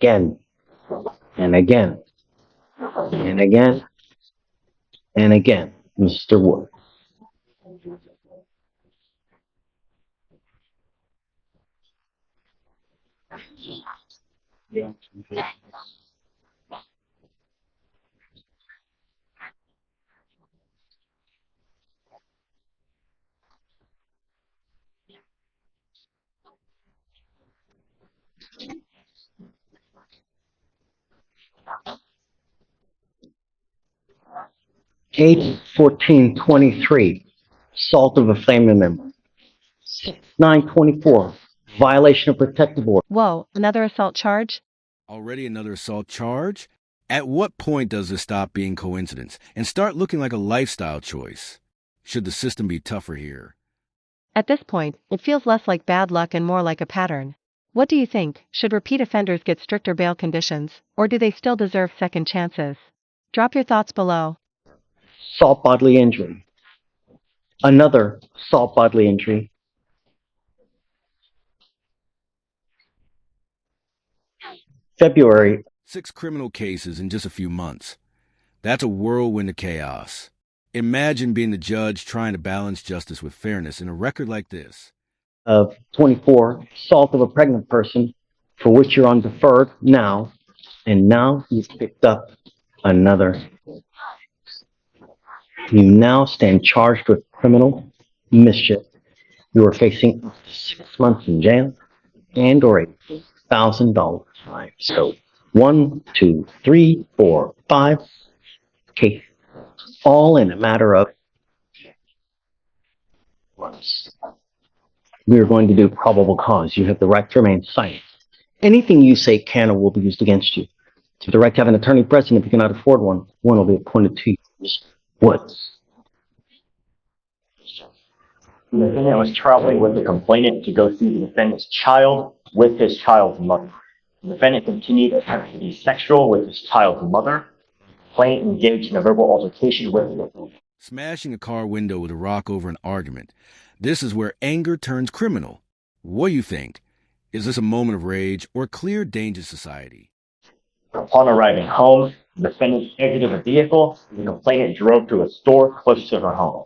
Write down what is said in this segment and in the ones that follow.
Again and again and again and again, Mr. Wood. Eight 1423, assault of a family member. 924, violation of protective order. Whoa, another assault charge? Already another assault charge? At what point does this stop being coincidence and start looking like a lifestyle choice? Should the system be tougher here? At this point, it feels less like bad luck and more like a pattern. What do you think? Should repeat offenders get stricter bail conditions, or do they still deserve second chances? Drop your thoughts below. Assault bodily injury. Another assault bodily injury. February. 6 criminal cases in just a few months. That's a whirlwind of chaos. Imagine being the judge trying to balance justice with fairness in a record like this. Of 24, assault of a pregnant person, for which you're on deferred now, and now you've picked up another. You now stand charged with criminal mischief. You are facing 6 months in jail and or $1,000 fine. So 1, 2, 3, 4, 5 cases, all in a matter of months. We are going to do probable cause. You have the right to remain silent. Anything you say can or will be used against you. You have the right to have an attorney present. If you cannot afford one, one will be appointed to you. Mr. Woods. The defendant was traveling with the complainant to go see the defendant's child with his child's mother. The defendant continued to be sexual with his child's mother. The complainant engaged in a verbal altercation with the defendant. Smashing a car window with a rock over an argument. This is where anger turns criminal. What do you think? Is this a moment of rage or clear danger to society? Upon arriving home, the defendant exited the vehicle. The complainant drove to a store close to her home.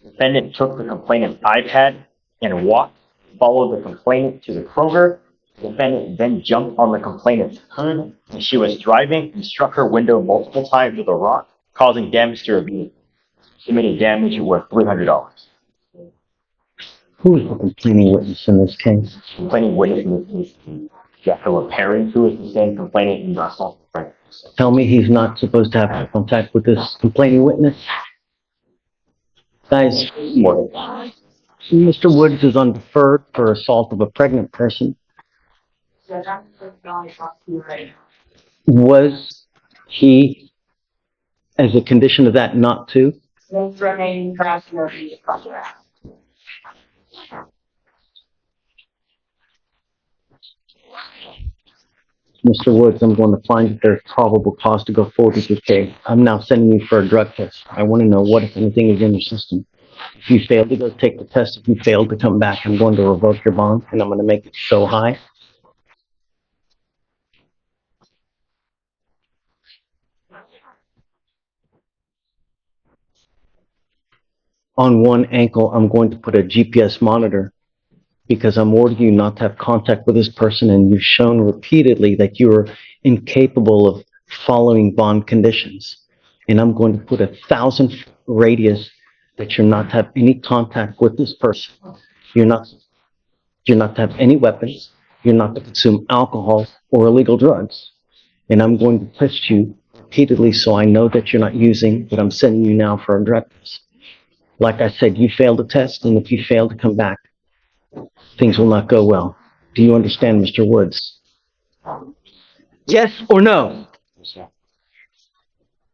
The defendant took the complainant's iPad and walked, followed the complainant to the Kroger. The defendant then jumped on the complainant's hood as she was driving and struck her window multiple times with a rock, causing damage to her vehicle. Estimated damage worth $300. Who is the complaining witness in this case? Complaining witness in this case, Joshua Perry, who is the same complainant in the assault. Tell me he's not supposed to have contact with this complaining witness? Guys, Mr. Woods is on deferred for assault of a pregnant person. Was he, as a condition of that, not to? Mr. Woods, I'm going to find that there's probable cause to go forward with your case. I'm now sending you for a drug test. I want to know what, if anything, is in your system. If you fail to go take the test, if you fail to come back, I'm going to revoke your bond, and I'm going to make it so high. On one ankle, I'm going to put a GPS monitor because I'm ordering you not to have contact with this person, and you've shown repeatedly that you are incapable of following bond conditions. And I'm going to put 1,000 radius that you're not to have any contact with this person. You're not to have any weapons. You're not to consume alcohol or illegal drugs. And I'm going to test you repeatedly so I know that you're not using, but I'm sending you now for a drug test. Like I said, you failed the test, and if you fail to come back, things will not go well. Do you understand, Mr. Woods? Yes or no?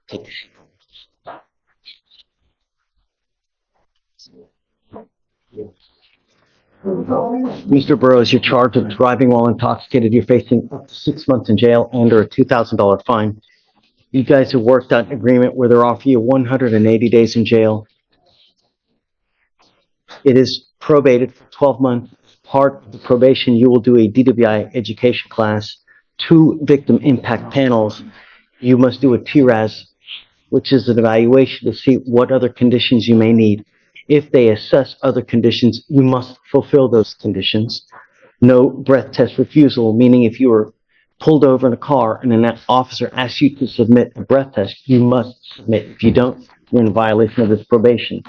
Take the seat. Mr. Burroughs, you're charged with driving while intoxicated. You're facing up to 6 months in jail and or a $2,000 fine. You guys have worked out an agreement where they're offering you 180 days in jail. It is probated for 12 months part of the probation, you will do a DWI education class, 2 victim impact panels. You must do a TRAS, which is an evaluation to see what other conditions you may need. If they assess other conditions, you must fulfill those conditions. No breath test refusal, meaning if you were pulled over in a car and an officer asks you to submit a breath test, you must submit. If you don't, you're in violation of this probation.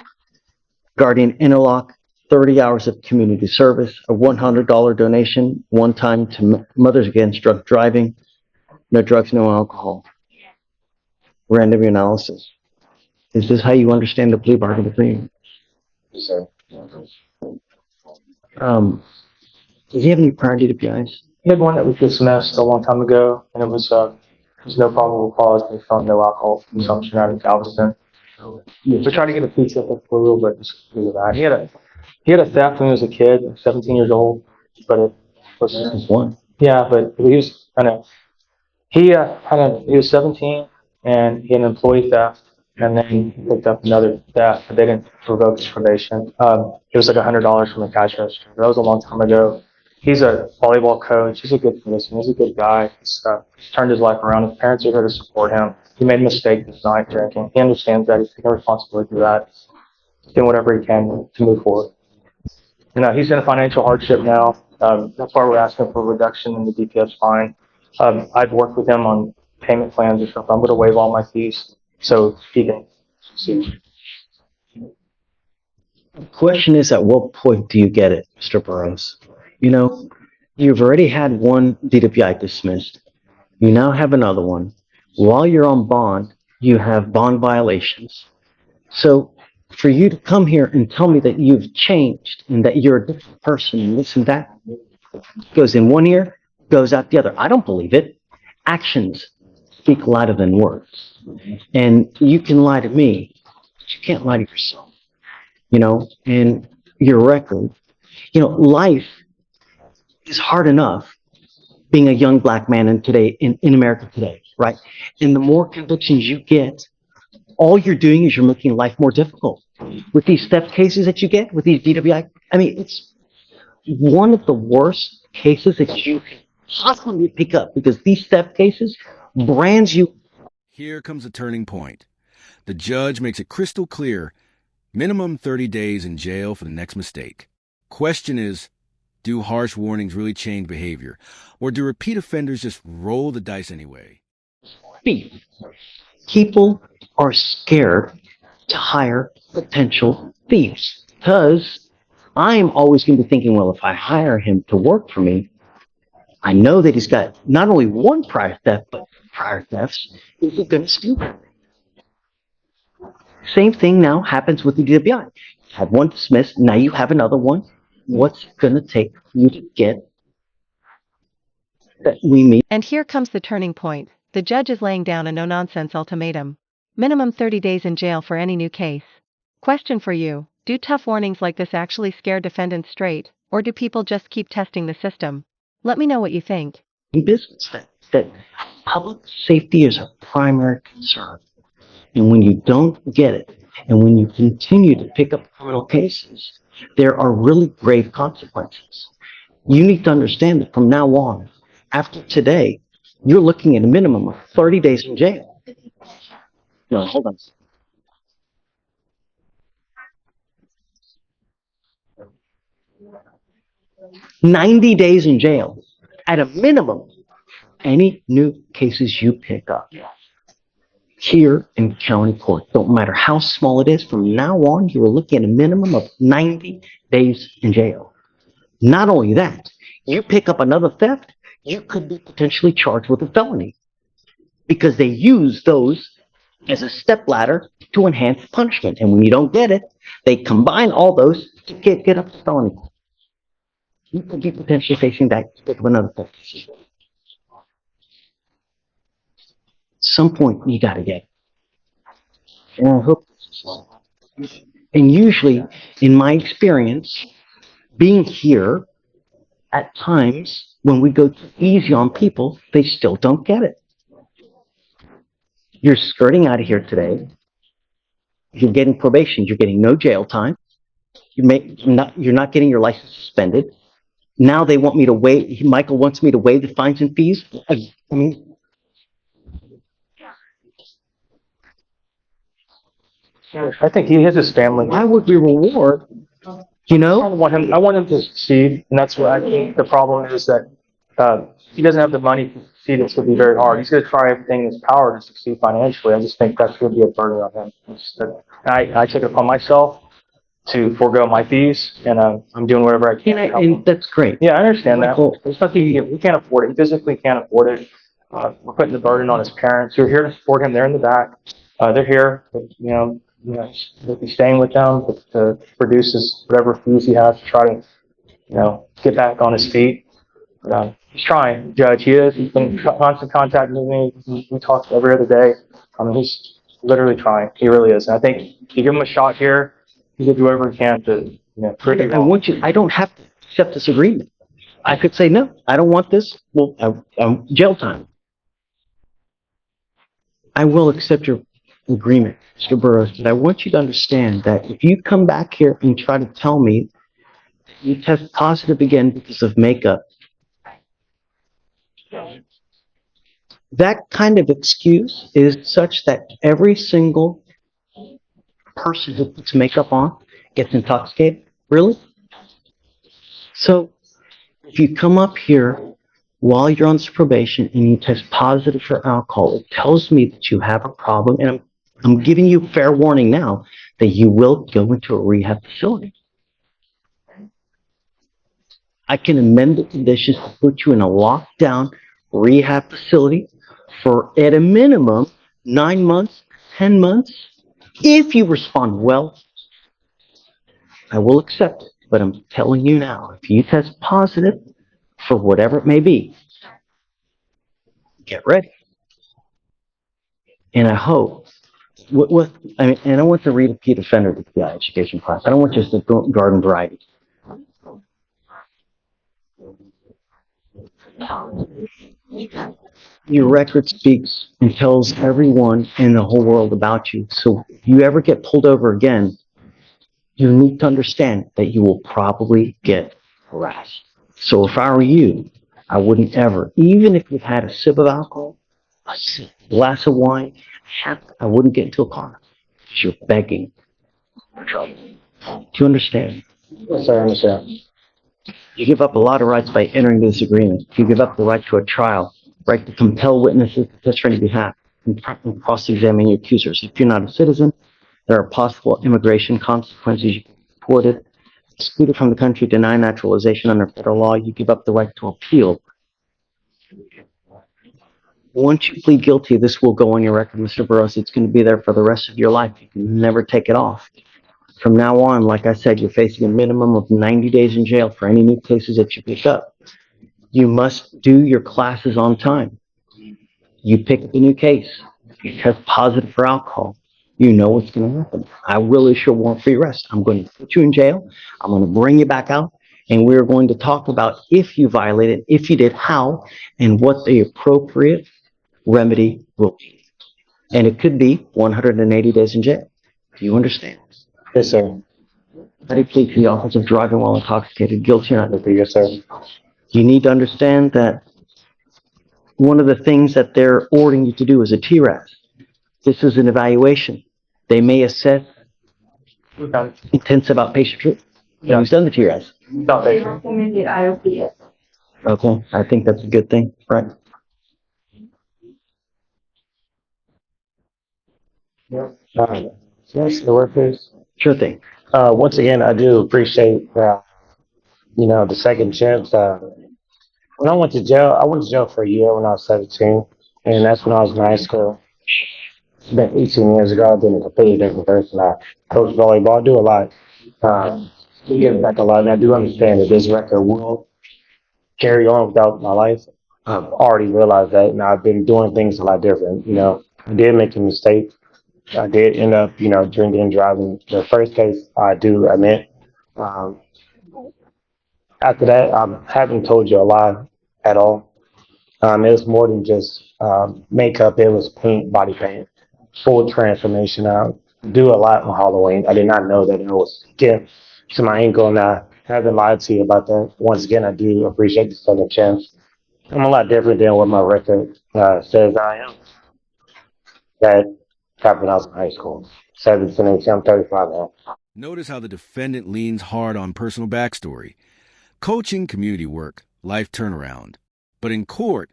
Guardian interlock, 30 hours of community service, a $100 donation, one time to Mothers Against Drunk Driving, no drugs, no alcohol. Random analysis. Is this how you understand the plea bargain agreement? So, Does he have any prior DWIs? he had one that was dismissed a long time ago, and it was no probable cause based on no alcohol consumption out of Galveston. We tried to get a pizza for a little bit just because of that. He had a theft when he was a kid, 17 years old, but it was Just one. yeah, but he was I know he was 17 and he had an employee theft, and then he picked up another theft, but they didn't revoke his probation. It was like $100 from the cash register. That was a long time ago. He's a volleyball coach. He's a good person. He's a good guy. He's turned his life around. His parents are here to support him. He made a mistake this night drinking. He understands that. He's taking responsibility for that. He's doing whatever he can to move forward. He's in a financial hardship now. That's why we're asking for a reduction in the DPS fine. I've worked with him on payment plans and stuff. I'm going to waive all my fees so he can succeed. The question is, at what point do you get it, Mr. Burrows? You've already had one DWI dismissed. You now have another one. While you're on bond, you have bond violations. So for you to come here and tell me that you've changed and that you're a different person and this and that goes in one ear, goes out the other. I don't believe it. Actions speak louder than words. And you can lie to me, but you can't lie to yourself. And your record. Life is hard enough being a young black man in America today, right? And the more convictions you get, all you're doing is you're making life more difficult. With these theft cases that you get, with these DWI, it's one of the worst cases that you can possibly pick up, because these theft cases brands you. Here comes a turning point. The judge makes it crystal clear, minimum 30 days in jail for the next mistake. Question is, do harsh warnings really change behavior, or do repeat offenders just roll the dice anyway? People are scared to hire potential thieves because I'm always going to be thinking, well, if I hire him to work for me, I know that he's got not only one prior theft, but prior thefts. Is he going to steal from me? Same thing now happens with the DWI. You had one dismissed, now you have another one. What's it going to take for you to get that we meet? And here comes the turning point. The judge is laying down a no-nonsense ultimatum. Minimum 30 days in jail for any new case. Question for you, do tough warnings like this actually scare defendants straight, or do people just keep testing the system? Let me know what you think. In business, that public safety is a primary concern. And when you don't get it, and when you continue to pick up criminal cases, there are really grave consequences. You need to understand that from now on, after today, you're looking at a minimum of 30 days in jail. No, hold on. 90 days in jail at a minimum. Any new cases you pick up here in county court, don't matter how small it is, from now on, you are looking at a minimum of 90 days in jail. Not only that, you pick up another theft, you could be potentially charged with a felony because they use those as a stepladder to enhance punishment. And when you don't get it, they combine all those to get up to felony. You could be potentially facing that with another theft. At some point, you got to get it. And I hope this is slow. And usually, in my experience, being here, at times, when we go too easy on people, they still don't get it. You're skirting out of here today. You're getting probation. You're getting no jail time. You're not getting your license suspended. Now they want me to waive, Michael wants me to waive the fines and fees? I mean, I think he has his family. why would we reward, you I know? want him to succeed, and that's what I think the problem is that he doesn't have the money to succeed. It's going to be very hard. He's going to try everything in his power to succeed financially. I just think that's going to be a burden on him. I took it upon myself to forego my fees, and I'm doing whatever I can. And that's great. Yeah, I understand that. Michael, There's nothing he can't afford it. He physically can't afford it. We're putting the burden on his parents. We're here to support him. They're in the back. They're here. He'll be staying with them to produce whatever fees he has to try to, get back on his feet. He's trying, Judge. He is. He's been in constant contact with me. We talk every other day. He's literally trying. He really is. And I think if you give him a shot here, he'll do whatever he can to, prove it wrong. I don't have to accept this agreement. I could say, no, I don't want this. Well, jail time. I will accept your agreement, Mr. Burroughs, but I want you to understand that if you come back here and try to tell me you test positive again because of makeup, that kind of excuse is such that every single person who puts makeup on gets intoxicated. Really? So, if you come up here while you're on this probation and you test positive for alcohol, it tells me that you have a problem, and I'm giving you fair warning now that you will go into a rehab facility. I can amend the conditions to put you in a lockdown rehab facility for, at a minimum, 9 months, 10 months. If you respond well, I will accept it. But I'm telling you now, if you test positive for whatever it may be, get ready. And I hope, and I want to read a repeat offender DWI education class. I don't want just a garden variety. Your record speaks and tells everyone in the whole world about you. So if you ever get pulled over again, you need to understand that you will probably get harassed. So if I were you, I wouldn't ever, even if you've had a sip of alcohol, a glass of wine, I wouldn't get into a car because you're begging for trouble. Do you understand? Yes, sir, I understand. You give up a lot of rights by entering this agreement. You give up the right to a trial, right to compel witnesses to testify on your behalf, and cross-examine your accusers. If you're not a citizen, there are possible immigration consequences. You can be deported, excluded from the country, denied naturalization under federal law. You give up the right to appeal. Once you plead guilty, this will go on your record, Mr. Burroughs. It's going to be there for the rest of your life. You can never take it off. From now on, like I said, you're facing a minimum of 90 days in jail for any new cases that you pick up. You must do your classes on time. You pick up a new case. You test positive for alcohol. You know what's going to happen. I will issue a warrant for your arrest. I'm going to put you in jail. I'm going to bring you back out. And we're going to talk about if you violated, if you did, how, and what the appropriate remedy will be. And it could be 180 days in jail. Do you understand? Yes, sir. How do you plead to the offense of driving while intoxicated, guilty or not? Yes, sir. You need to understand that one of the things that they're ordering you to do is a TRAS. This is an evaluation. They may assess intensive outpatient treatment. Yeah. Who's done the TRAS? Recommended IOP. Okay, I think that's a good thing, right? Yes, the workers. Sure thing. Once again, I do appreciate, the second chance. When I went to jail for a year when I was 17, and that's when I was in high school. It's been 18 years ago. I've been a completely different person. I coach volleyball, I do a lot. We give back a lot, and I do understand that this record will carry on without my life. I've already realized that, and I've been doing things a lot different. I did make a mistake. I did end up, drinking and driving. The first case I do admit. After that, I haven't told you a lie at all. It was more than just makeup. It was paint, body paint, full transformation. I do a lot on Halloween. I did not know that it was skin to my ankle, and I haven't lied to you about that. Once again, I do appreciate the second chance. I'm a lot different than what my record says I am. That happened when I was in high school. 17, 18, I'm 35 now. Notice how the defendant leans hard on personal backstory, coaching, community work, life turnaround. But in court,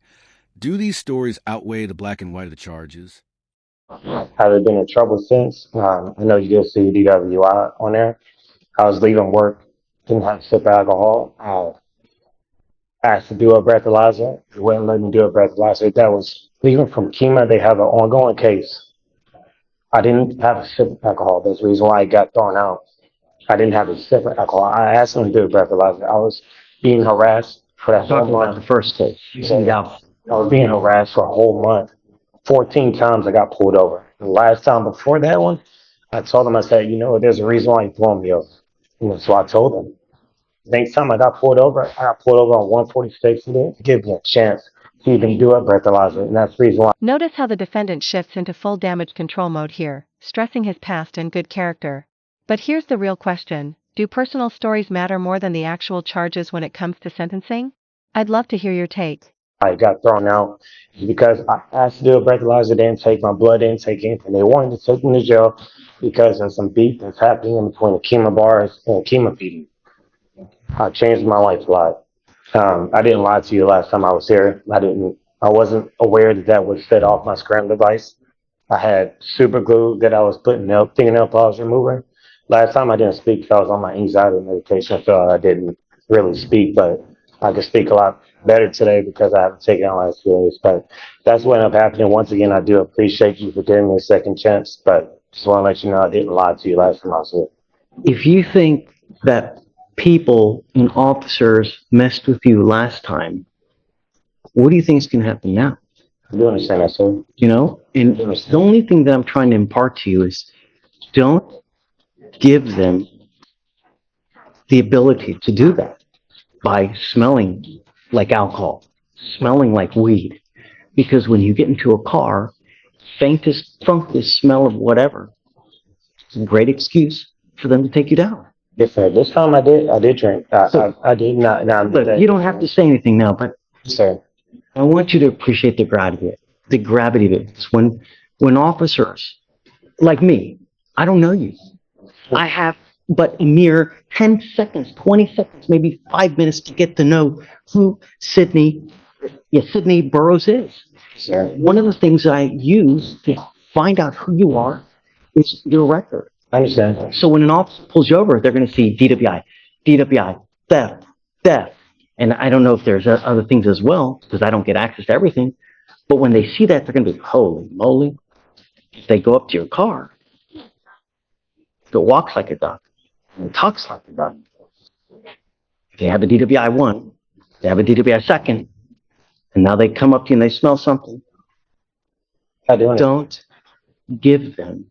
do these stories outweigh the black and white of the charges? Haven't been in trouble since. I know you did see DWI on there. I was leaving work, didn't have a sip of alcohol. I asked to do a breathalyzer. They wouldn't let me do a breathalyzer. That was leaving from Kima. They have an ongoing case. I didn't have a sip of alcohol. That's the reason why I got thrown out. I didn't have a sip of alcohol. I asked them to do a breathalyzer. I was being harassed for that whole Talking about the month. first case. Yeah, I was being harassed for a whole month. 14 times I got pulled over. The last time before that one, I told them, I said, you know, there's a reason why you throwing me over. And so I told them. Next time I got pulled over, I got pulled over on 146 and they didn't give me a chance to even do a breathalyzer. And that's the reason why. Notice how the defendant shifts into full damage control mode here, stressing his past and good character. But here's the real question. Do personal stories matter more than the actual charges when it comes to sentencing? I'd love to hear your take. I got thrown out because I asked to do a breathalyzer, they didn't take my blood, they didn't take anything. They wanted to take me to jail because of some beef that's happening in between the Kima bars and Kima PD. I changed my life a lot. I didn't lie to you last time I was here. I wasn't aware that that would set off my scram device. I had super glue that I was putting up, fingernail polish remover. Last time I didn't speak because I was on my anxiety medication, so I didn't really speak, but I can speak a lot better today because I haven't taken it on as serious. But that's what ended up happening. Once again, I do appreciate you for giving me a second chance, but just want to let you know I didn't lie to you last time I was here. If you think that people and officers messed with you last time, what do you think is going to happen now? I do understand that, sir. You know, and the only thing that I'm trying to impart to you is don't give them the ability to do that by smelling like alcohol, smelling like weed. Because when you get into a car, faintest, funkest smell of whatever, it's a great excuse for them to take you down. Yes, sir. This time I did drink. I did not. Look, you don't have to say anything now, but Sir. I want you to appreciate the gravity of it. The gravity of it. It's when officers like me, I don't know you. I have but a mere 10 seconds, 20 seconds, maybe 5 minutes to get to know who Sydney Burroughs is. Sir. One of the things I use to find out who you are is your record. I understand. So when an officer pulls you over, they're going to see DWI, theft. And I don't know if there's other things as well, because I don't get access to everything. But when they see that, they're going to be, holy moly. If they go up to your car, it walks like a duck, and it talks like a duck. If they have a DWI 1, they have a DWI 2nd, and now they come up to you and they smell something. I do understand. Don't give them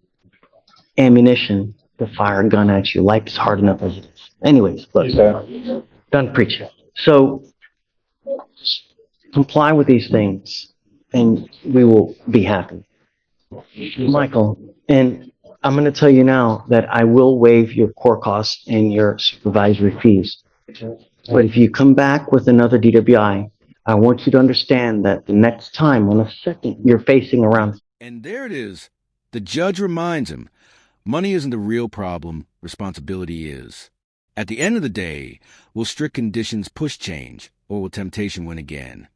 ammunition to fire a gun at you. Life is hard enough as it is. Anyways, look, done preaching. So comply with these things and we will be happy. Michael, and I'm going to tell you now that I will waive your court costs and your supervisory fees. But if you come back with another DWI, I want you to understand that the next time on a second you're facing around. And there it is. The judge reminds him, money isn't the real problem, responsibility is. At the end of the day, will strict conditions push change, or will temptation win again?